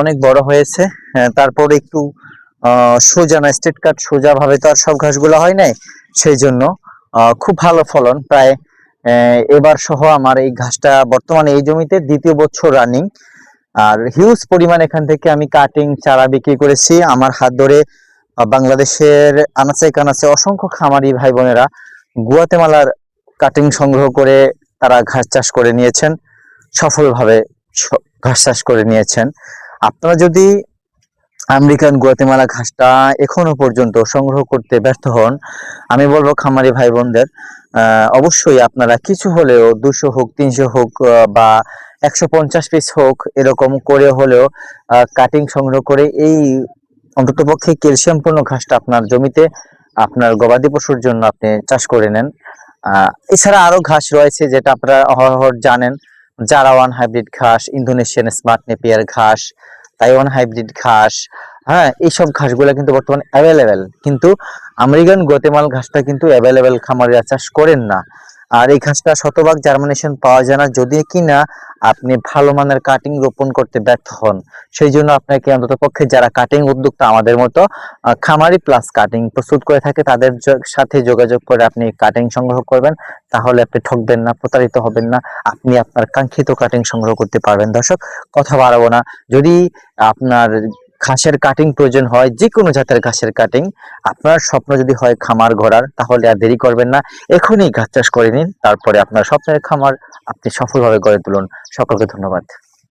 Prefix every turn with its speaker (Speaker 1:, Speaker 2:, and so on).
Speaker 1: অনেক বড় হয়েছে। তারপর একটু সোজা না, স্ট্রেট কাট সোজা ভাবে তো আর সব ঘাসগুলো হয় নাই, সেই জন্য খুব ভালো ফলন। প্রায় এবার সহ আমার এই ঘাসটা বর্তমানে এই জমিতে দ্বিতীয় বছর রানিং। আর হিউজ পরিমাণ এখান থেকে আমি কাটিং চারা বিক্রি করেছি। আমার হাত ধরে বাংলাদেশের আনাচে কানাচে অসংখ্য খামারি ভাই বোনেরা গুয়াতেমালার কাটিং সংগ্রহ করে তারা ঘাস চাষ করে নিয়েছেন, সফলভাবে ঘাস চাষ করে নিয়েছেন। আপনারা যদি আমেরিকান গুয়াতেমালা ঘাসটা এখনো পর্যন্ত সংগ্রহ করতে ব্যর্থ হন, আমি বলবো খামারি ভাই বোনদের অবশ্যই আপনারা কিছু হলেও 200 হোক, 300 হোক, বা 150 পিস হোক, এরকম করে হলেও কাটিং সংগ্রহ করে এই অন্ততপক্ষে ক্যালসিয়ামপূর্ণ ঘাসটা আপনার জমিতে আপনার গবাদি পশুর জন্য আপনি চাষ করে নেন। এছাড়া আরো ঘাস রয়েছে যেটা আপনারা অহরহ জানেন, জারাওয়ান হাইব্রিড ঘাস, ইন্দোনেশিয়ান স্মার্ট নেপিয়ার ঘাস, তাইওয়ান হাইব্রিড ঘাস। হ্যাঁ, এইসব ঘাসগুলো কিন্তু বর্তমানে অ্যাভেলেবেল, কিন্তু আমেরিকান গুয়াতেমাল ঘাসটা কিন্তু অ্যাভেলেবেল, খামারিরা চাষ করেন না। আর এই ঘাসটা শতভাগ জার্মিনেশন পাওয়া যায় না যদি কিনা আপনি ভালো মানের কাটিং রোপণ করতে ব্যর্থ হন। সেই জন্য আপনাকে অন্তত পক্ষে যারা কাটিং উদ্যোক্তা আমাদের মতো খামারি প্লাস কাটিং প্রস্তুত করে থাকে তাদের সাথে যোগাযোগ করে আপনি কাটিং সংগ্রহ করবেন, তাহলে আপনি ঠকবেন না, প্রতারিত হবেন না, আপনি আপনার কাঙ্ক্ষিত কাটিং সংগ্রহ করতে পারবেন। দর্শক, কথা বাড়াবো না। যদি আপনার ঘাসের কাটিং প্রয়োজন হয়, যে কোনো জাতের ঘাসের কাটিং, আপনার স্বপ্ন যদি হয় খামার গড়ার, তাহলে আর দেরি করবেন না, এখনই ঘাস চাষ করে নিন। তারপরে আপনার স্বপ্নের খামার আপনি সফলভাবে গড়ে তুলুন। সকলকে ধন্যবাদ।